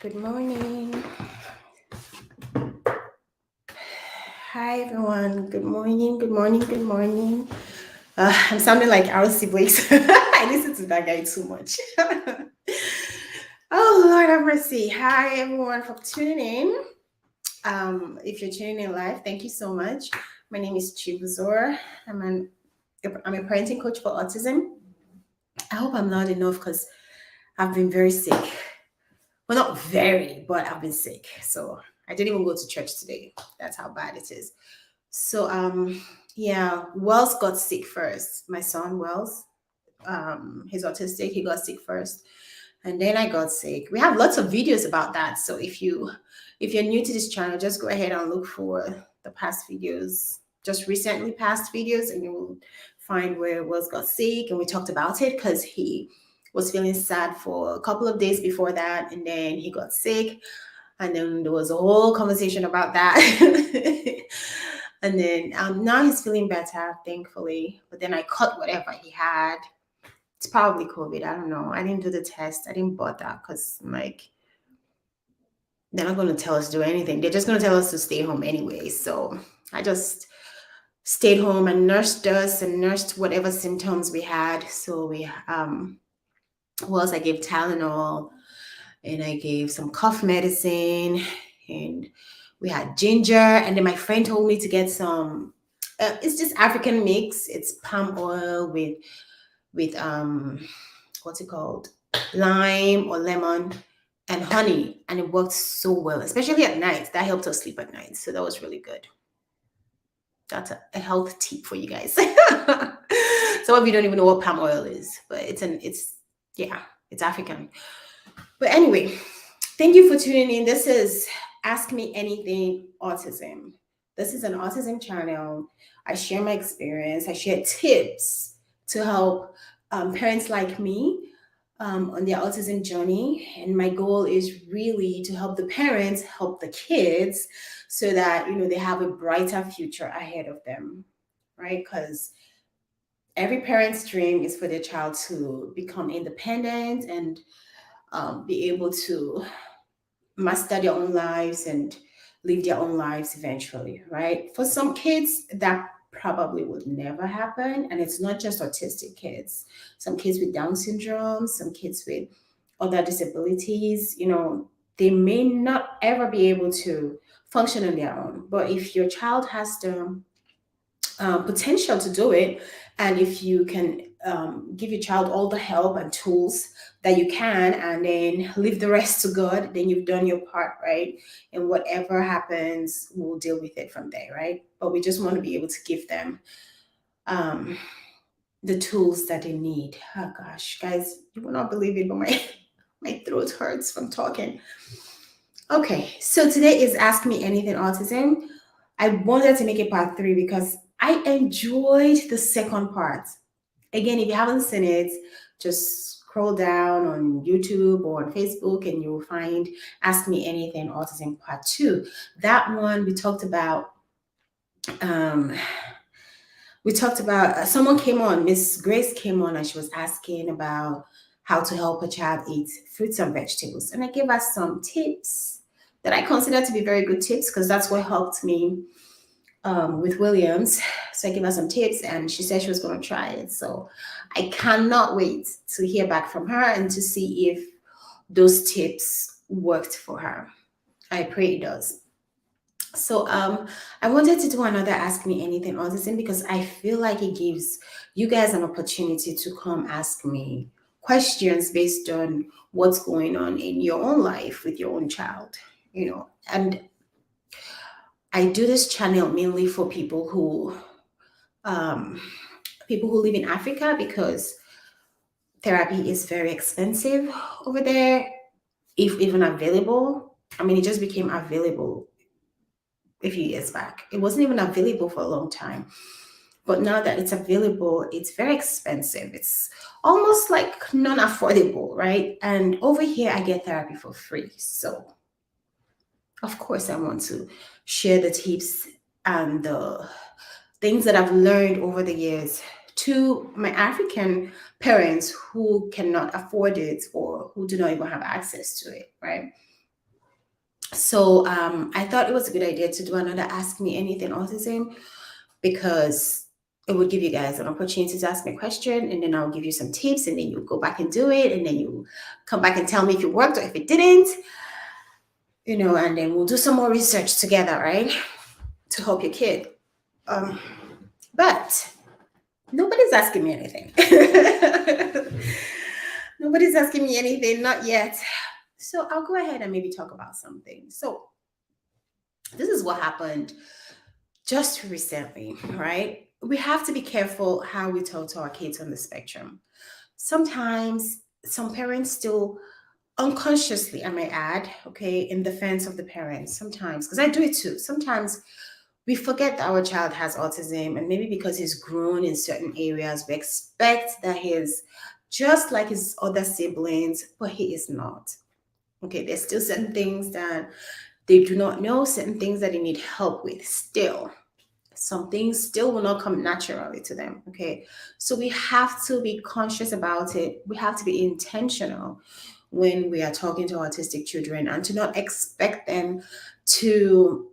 Good morning. Hi, everyone. Good morning. Good morning. Good morning. I'm sounding like RC Breaks. I listen to that guy too much. Oh, Lord have mercy. Hi, everyone, for tuning in. If you're tuning in live, thank you so much. My name is Chibuzor. I'm a parenting coach for autism. I hope I'm loud enough because I've been very sick. Well, not very, but I've been sick. So I didn't even go to church today. That's how bad it is. So yeah, Wells got sick first. My son Wells, he's autistic. He got sick first, and then I got sick. We have lots of videos about that. So if you're new to this channel, just go ahead and look for the past videos, just recently past videos, and you will find where Wells got sick, and we talked about it because he was feeling sad for a couple of days before that, and then he got sick, and then there was a whole conversation about that. And then now he's feeling better, thankfully. But then I caught whatever he had. It's probably COVID. I don't know. I didn't do the test. I didn't bother because like they're not going to tell us to do anything. They're just going to tell us to stay home anyway. So I just stayed home and nursed us and nursed whatever symptoms we had. So what else? I gave Tylenol and I gave some cough medicine and we had ginger. And then my friend told me to get some. It's just African mix. It's palm oil with what's it called, lime or lemon and honey, and it worked so well, especially at night. That helped us sleep at night, so that was really good. That's a health tip for you guys. Some of you don't even know what palm oil is, but it's African. But anyway, thank you for tuning in. This is Ask Me Anything Autism. This is an autism channel. I share my experience. I share tips to help parents like me on their autism journey. And my goal is really to help the parents help the kids so that they have a brighter future ahead of them, right? Because every parent's dream is for their child to become independent and be able to master their own lives and live their own lives eventually, right? For some kids, that probably would never happen. And it's not just autistic kids, some kids with Down syndrome, some kids with other disabilities, they may not ever be able to function on their own. But if your child has the potential to do it, and if you can give your child all the help and tools that you can, and then leave the rest to God, then you've done your part, right? And whatever happens, we'll deal with it from there, right? But we just want to be able to give them the tools that they need. Oh gosh, guys, you will not believe it, but my throat hurts from talking. Okay, so today is Ask Me Anything Autism. I wanted to make it part 3 because I enjoyed the second part. Again, if you haven't seen it, just scroll down on YouTube or on Facebook and you'll find Ask Me Anything Autism Part 2. That one we talked about someone came on, Miss Grace came on, and she was asking about how to help a child eat fruits and vegetables. And I gave her some tips that I consider to be very good tips because that's what helped me with Williams. So I gave her some tips and she said she was going to try it. So I cannot wait to hear back from her and to see if those tips worked for her. I pray it does. So I wanted to do another Ask Me Anything Autism because I feel like it gives you guys an opportunity to come ask me questions based on what's going on in your own life with your own child, and I do this channel mainly for people who live in Africa because therapy is very expensive over there, if even available. I mean, it just became available a few years back. It wasn't even available for a long time. But now that it's available, it's very expensive. It's almost like non-affordable, right? And over here, I get therapy for free. So, of course, I want to share the tips and the things that I've learned over the years to my African parents who cannot afford it or who do not even have access to it, right? So I thought it was a good idea to do another Ask Me Anything Autism, because it would give you guys an opportunity to ask me a question, and then I'll give you some tips, and then you go back and do it, and then you come back and tell me if it worked or if it didn't, and then we'll do some more research together, right? To help your kid. Um, but nobody's asking me anything. Nobody's asking me anything, not yet. So I'll go ahead and maybe talk about something. So this is what happened just recently, right? We have to be careful how we talk to our kids on the spectrum. Sometimes some parents still unconsciously, I may add, okay, in defense of the parents, sometimes, because I do it too. Sometimes we forget that our child has autism, and maybe because he's grown in certain areas, we expect that he's just like his other siblings, but he is not. Okay, there's still certain things that they do not know, certain things that they need help with still. Some things still will not come naturally to them. Okay, so we have to be conscious about it. We have to be intentional when we are talking to autistic children, and to not expect them to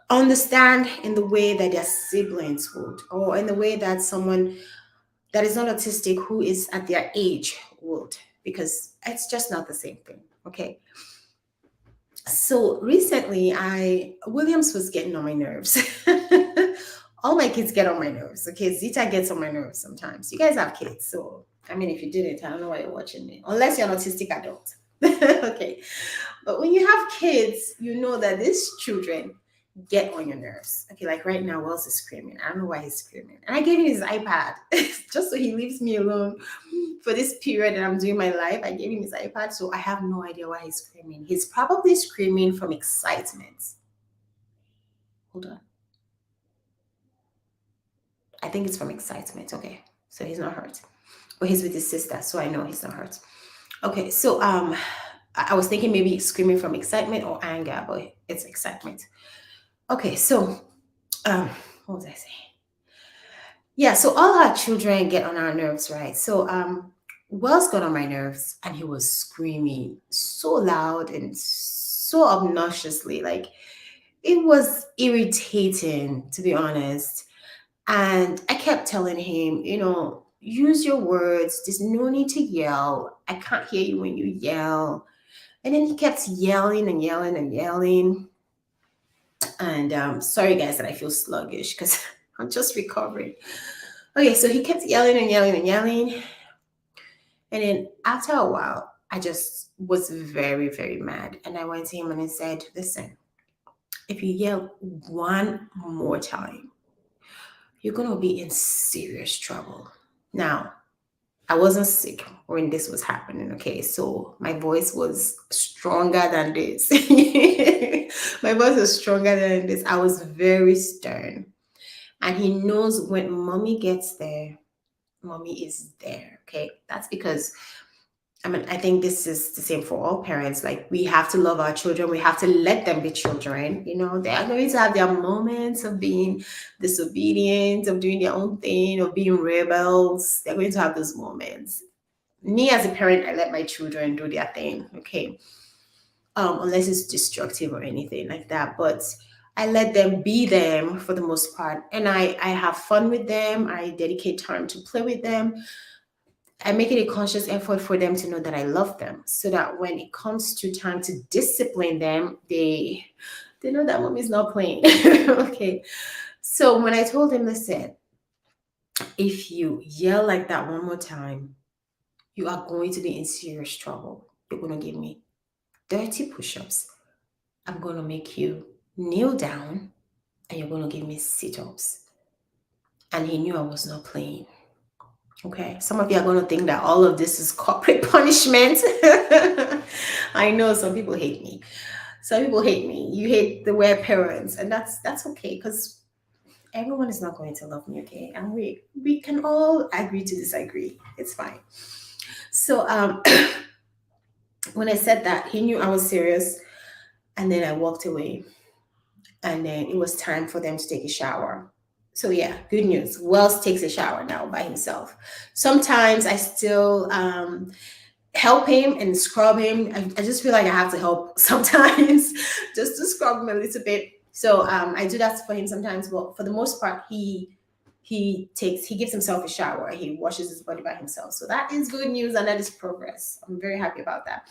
understand in the way that their siblings would, or in the way that someone that is not autistic who is at their age would, because it's just not the same thing. Okay, so recently Williams was getting on my nerves. All my kids get on my nerves. Okay, Zita gets on my nerves sometimes. You guys have kids, so I mean, if you didn't, I don't know why you're watching me, unless you're an autistic adult. Okay, but when you have kids, you know that these children get on your nerves. Okay, like right now, Wells is screaming. I don't know why he's screaming. And I gave him his iPad just so he leaves me alone for this period that I'm doing my life. I gave him his iPad, so I have no idea why he's screaming. He's probably screaming from excitement. Hold on. I think it's from excitement. Okay, so he's not hurt. But he's with his sister, so I know he's not hurt. Okay, so I was thinking maybe he's screaming from excitement or anger, but it's excitement. Okay, so what was I saying? Yeah, so all our children get on our nerves, right? So Wells got on my nerves, and he was screaming so loud and so obnoxiously. Like, it was irritating, to be honest. And I kept telling him, use your words. There's no need to yell. I can't hear you when you yell. And then he kept yelling and yelling and yelling. And sorry, guys, that I feel sluggish because I'm just recovering. Okay, so he kept yelling and yelling and yelling. And then after a while, I just was very, very mad. And I went to him and I said, listen, if you yell one more time, you're going to be in serious trouble. Now, I wasn't sick when this was happening, okay? So my voice was stronger than this. My voice was stronger than this. I was very stern. And he knows when mommy gets there, mommy is there, okay? That's because I think this is the same for all parents. Like, we have to love our children. We have to let them be children. They are going to have their moments of being disobedient, of doing their own thing, of being rebels. They're going to have those moments. Me as a parent, I let my children do their thing, okay? Unless it's destructive or anything like that. But I let them be them for the most part. And I have fun with them. I dedicate time to play with them. I make it a conscious effort for them to know that I love them, so that when it comes to time to discipline them, they know that mom is not playing. Okay. So when I told him, listen, if you yell like that one more time, you are going to be in serious trouble. You're going to give me 30 push-ups. I'm going to make you kneel down, and you're going to give me sit-ups. And he knew I was not playing. Okay, some of you are going to think that all of this is corporate punishment. I know some people hate me. Some people hate me. You hate the way parents, and that's okay, because everyone is not going to love me. Okay, and we can all agree to disagree. It's fine. So when I said that, he knew I was serious, and then I walked away, and then it was time for them to take a shower. So yeah, good news. Wells takes a shower now by himself. Sometimes I still help him and scrub him. I just feel like I have to help sometimes just to scrub him a little bit. So I do that for him sometimes, but for the most part, he gives himself a shower. He washes his body by himself. So that is good news and that is progress. I'm very happy about that.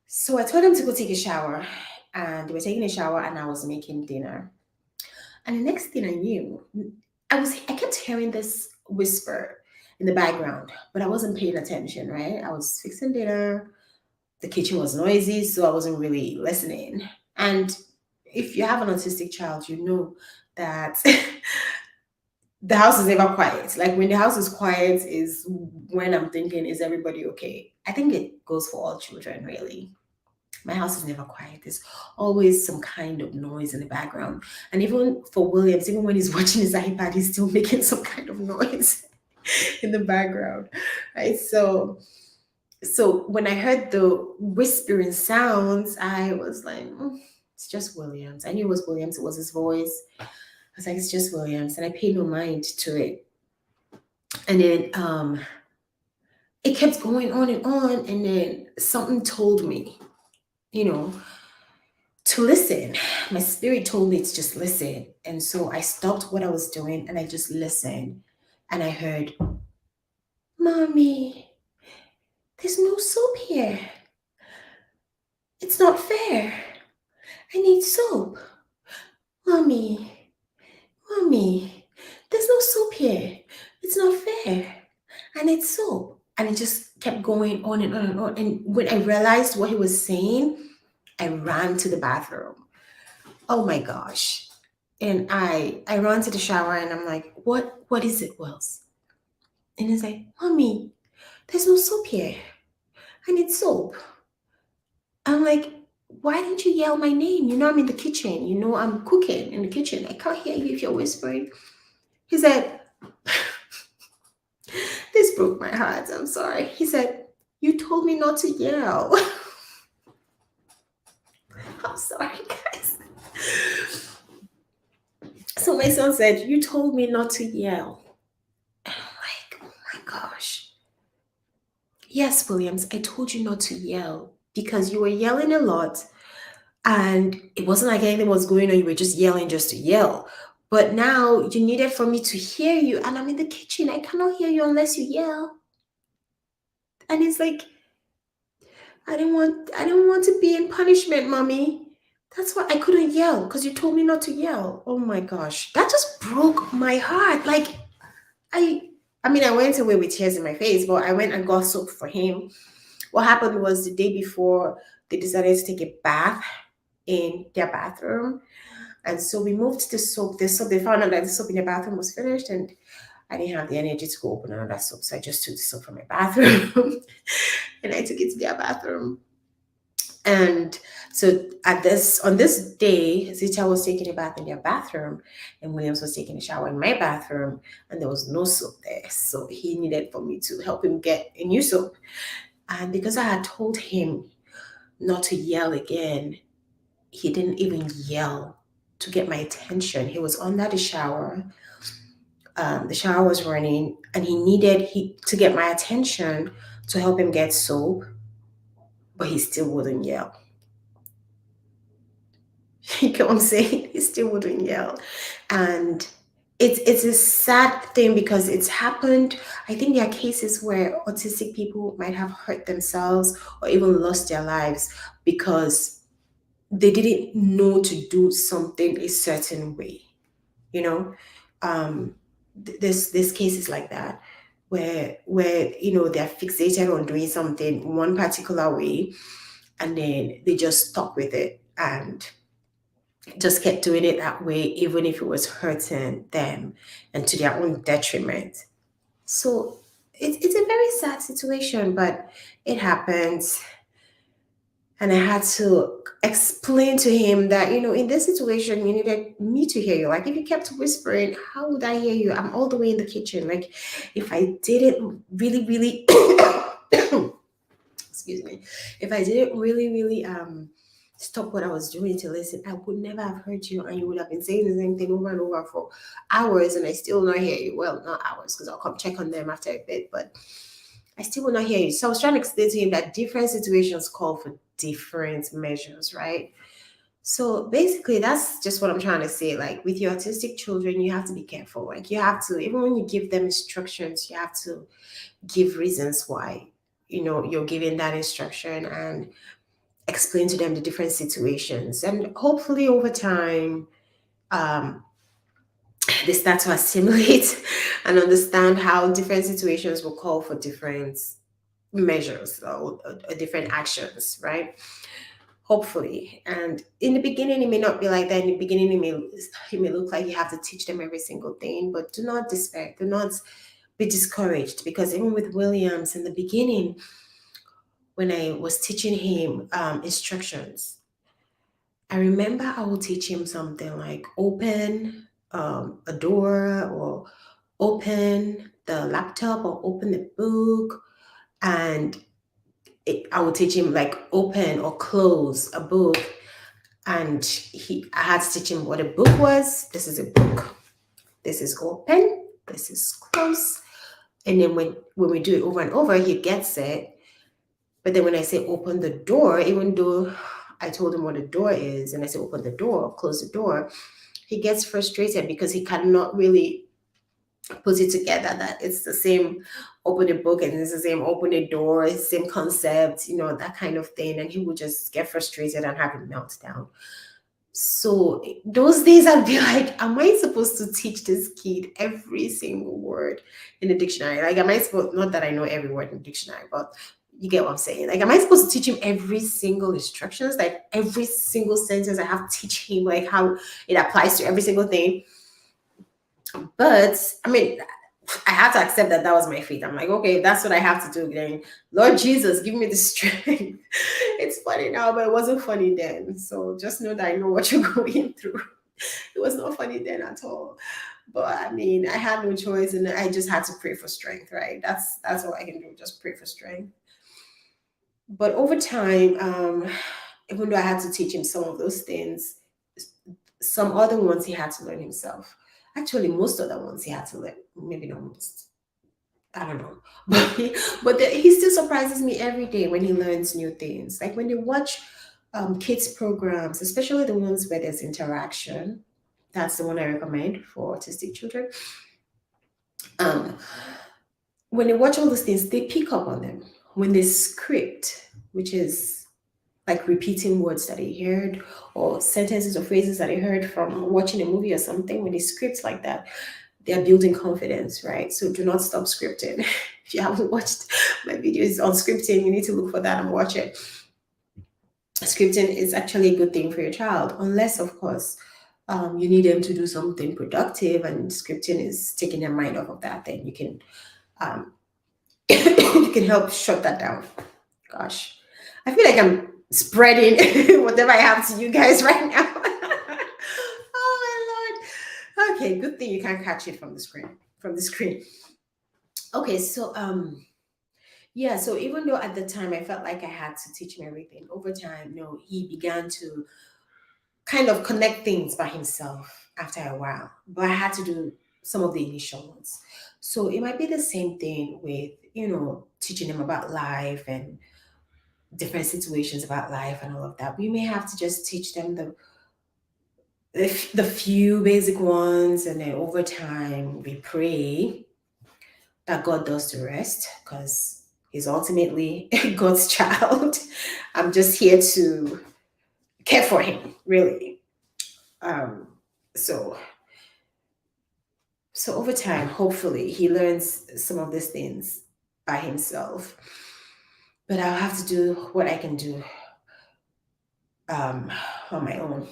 So I told him to go take a shower, and they were taking a shower, and I was making dinner. And the next thing I knew, I kept hearing this whisper in the background, but I wasn't paying attention, right? I was fixing dinner. The kitchen was noisy, so I wasn't really listening. And if you have an autistic child, you know that the house is never quiet. Like when the house is quiet is when I'm thinking, is everybody okay? I think it goes for all children, really. My house is never quiet. There's always some kind of noise in the background. And even for Williams, even when he's watching his iPad, he's still making some kind of noise in the background. Right. So when I heard the whispering sounds, I was like, it's just Williams. I knew it was Williams. It was his voice. I was like, it's just Williams. And I paid no mind to it. And then it kept going on. And then something told me, to listen. My spirit told me to just listen. And so I stopped what I was doing and I just listened. And I heard, Mommy, there's no soap here. It's not fair. I need soap. Mommy, there's no soap here. It's not fair. I need soap. And it just kept going on and on and on. And when I realized what he was saying, I ran to the bathroom. Oh my gosh. And I ran to the shower and I'm like, what is it, Wells? And he's like, Mommy, there's no soap here. I need soap. I'm like, why didn't you yell my name? I'm in the kitchen. I'm cooking in the kitchen. I can't hear you if you're whispering. He said, this broke my heart. I'm sorry. He said, you told me not to yell. I'm sorry, guys. So my son said, you told me not to yell. And I'm like, oh my gosh. Yes, Williams, I told you not to yell because you were yelling a lot and it wasn't like anything was going on. You were just yelling just to yell. But now you needed for me to hear you and I'm in the kitchen. I cannot hear you unless you yell. And it's like, I don't want to be in punishment, Mommy. That's why I couldn't yell because you told me not to yell. Oh my gosh. That just broke my heart. Like I mean, I went away with tears in my face, but I went and got soap for him. What happened was the day before they decided to take a bath in their bathroom. And so we moved the soap. They found out that the soap in the bathroom was finished and I didn't have the energy to go open another soap. So I just took the soap from my bathroom and I took it to their bathroom. And so on this day, Zita was taking a bath in their bathroom and Williams was taking a shower in my bathroom and there was no soap there. So he needed for me to help him get a new soap. And because I had told him not to yell again, he didn't even yell to get my attention. He was under the shower. The shower was running and he needed to get my attention to help him get soap, but he still wouldn't yell. You get what I'm saying? He still wouldn't yell. And it's a sad thing because it's happened. I think there are cases where autistic people might have hurt themselves or even lost their lives because they didn't know to do something a certain way. There's cases like that where they're fixated on doing something one particular way and then they just stuck with it and just kept doing it that way, even if it was hurting them and to their own detriment. So it's a very sad situation, but it happens. And I had to explain to him that, in this situation, you needed me to hear you. Like, if you kept whispering, how would I hear you? I'm all the way in the kitchen. Like, if I didn't really, really, excuse me, if I didn't really, really stop what I was doing to listen, I would never have heard you and you would have been saying the same thing over and over for hours and I still not hear you. Well, not hours because I'll come check on them after a bit, but I still will not hear you. So I was trying to explain to him that different situations call for different measures, right? So basically, that's just what I'm trying to say. Like with your autistic children, you have to be careful. Like you have to, even when you give them instructions, you have to give reasons why, you're giving that instruction, and explain to them the different situations. And hopefully over time, um, they start to assimilate and understand how different situations will call for different measures or different actions, right? Hopefully. And in the beginning, it may not be like that. In the beginning, it may look like you have to teach them every single thing, but do not despair. Do not be discouraged, because even with Williams in the beginning, when I was teaching him instructions, I remember I will teach him something like open a door, or open the laptop, or open the book. And I would teach him like open or close a book. And I had to teach him what a book was. This is a book. This is open. This is close. And then when we do it over and over, he gets it. But then when I say open the door, even though I told him what a door is, and I say open the door, close the door, he gets frustrated because he cannot really put it together that it's the same open a book and it's the same open a door, it's the same concept, that kind of thing. And he would just get frustrated and have a meltdown. So those days I'd be like, am I supposed to teach this kid every single word in the dictionary? Like, am I supposed, not that I know every word in the dictionary, but you get what I'm saying? Like, am I supposed to teach him every single instructions? Like every single sentence I have to teach him, like how it applies to every single thing? But I mean, I had to accept that was my fate. I'm like, okay, if that's what I have to do, then Lord Jesus, give me the strength. It's funny now, but it wasn't funny then. So just know that I know what you're going through. It was not funny then at all. But I mean, I had no choice, and I just had to pray for strength, right? That's all I can do, just pray for strength. But over time, even though I had to teach him some of those things, some other ones he had to learn himself. Actually, most of the ones he had to learn, maybe not most. I don't know. He still surprises me every day when he learns new things. Like when they watch kids programs, especially the ones where there's interaction. That's the one I recommend for autistic children. Um, when they watch all those things, they pick up on them. When they script, which is like repeating words that they heard, or sentences or phrases that they heard from watching a movie or something, when they script like that, they're building confidence, right? So do not stop scripting. If you haven't watched my videos on scripting, you need to look for that and watch it. Scripting is actually a good thing for your child, unless, of course, you need them to do something productive, and scripting is taking their mind off of that. Then you can you can help shut that down. Gosh, I feel like I'm spreading whatever I have to you guys right now. Oh my Lord. Okay, good thing you can't catch it from the screen. Okay, so yeah, so even though at the time I felt like I had to teach him everything, over time, he began to kind of connect things by himself after a while. But I had to do some of the initial ones. So it might be the same thing with, teaching him about life and different situations about life and all of that. We may have to just teach them the few basic ones, and then over time we pray that God does the rest, because he's ultimately God's child. I'm just here to care for him, really. Um, so so over time, hopefully, he learns some of these things by himself. But I'll have to do what I can do um, on my own.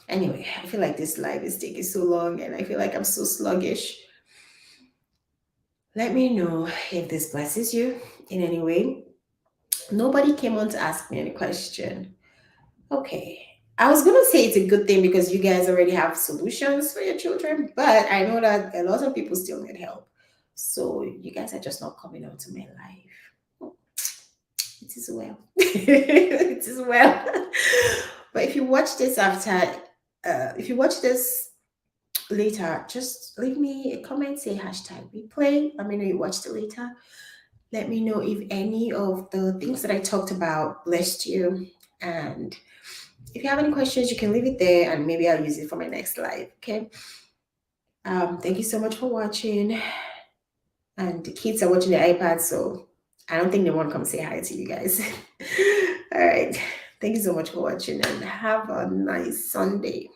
Anyway, I feel like this live is taking so long, and I feel like I'm so sluggish. Let me know if this blesses you in any way. Nobody came on to ask me any question. Okay. I was going to say it's a good thing because you guys already have solutions for your children, but I know that a lot of people still need help. So you guys are just not coming out to my life. It is well. It is well. But if you watch this if you watch this later, just leave me a comment, say hashtag replay. Let me know you watched it later. Let me know if any of the things that I talked about blessed you. And if you have any questions, you can leave it there and maybe I'll use it for my next live. Okay. Thank you so much for watching. And the kids are watching the iPad, so I don't think they want to come say hi to you guys. All right. Thank you so much for watching and have a nice Sunday.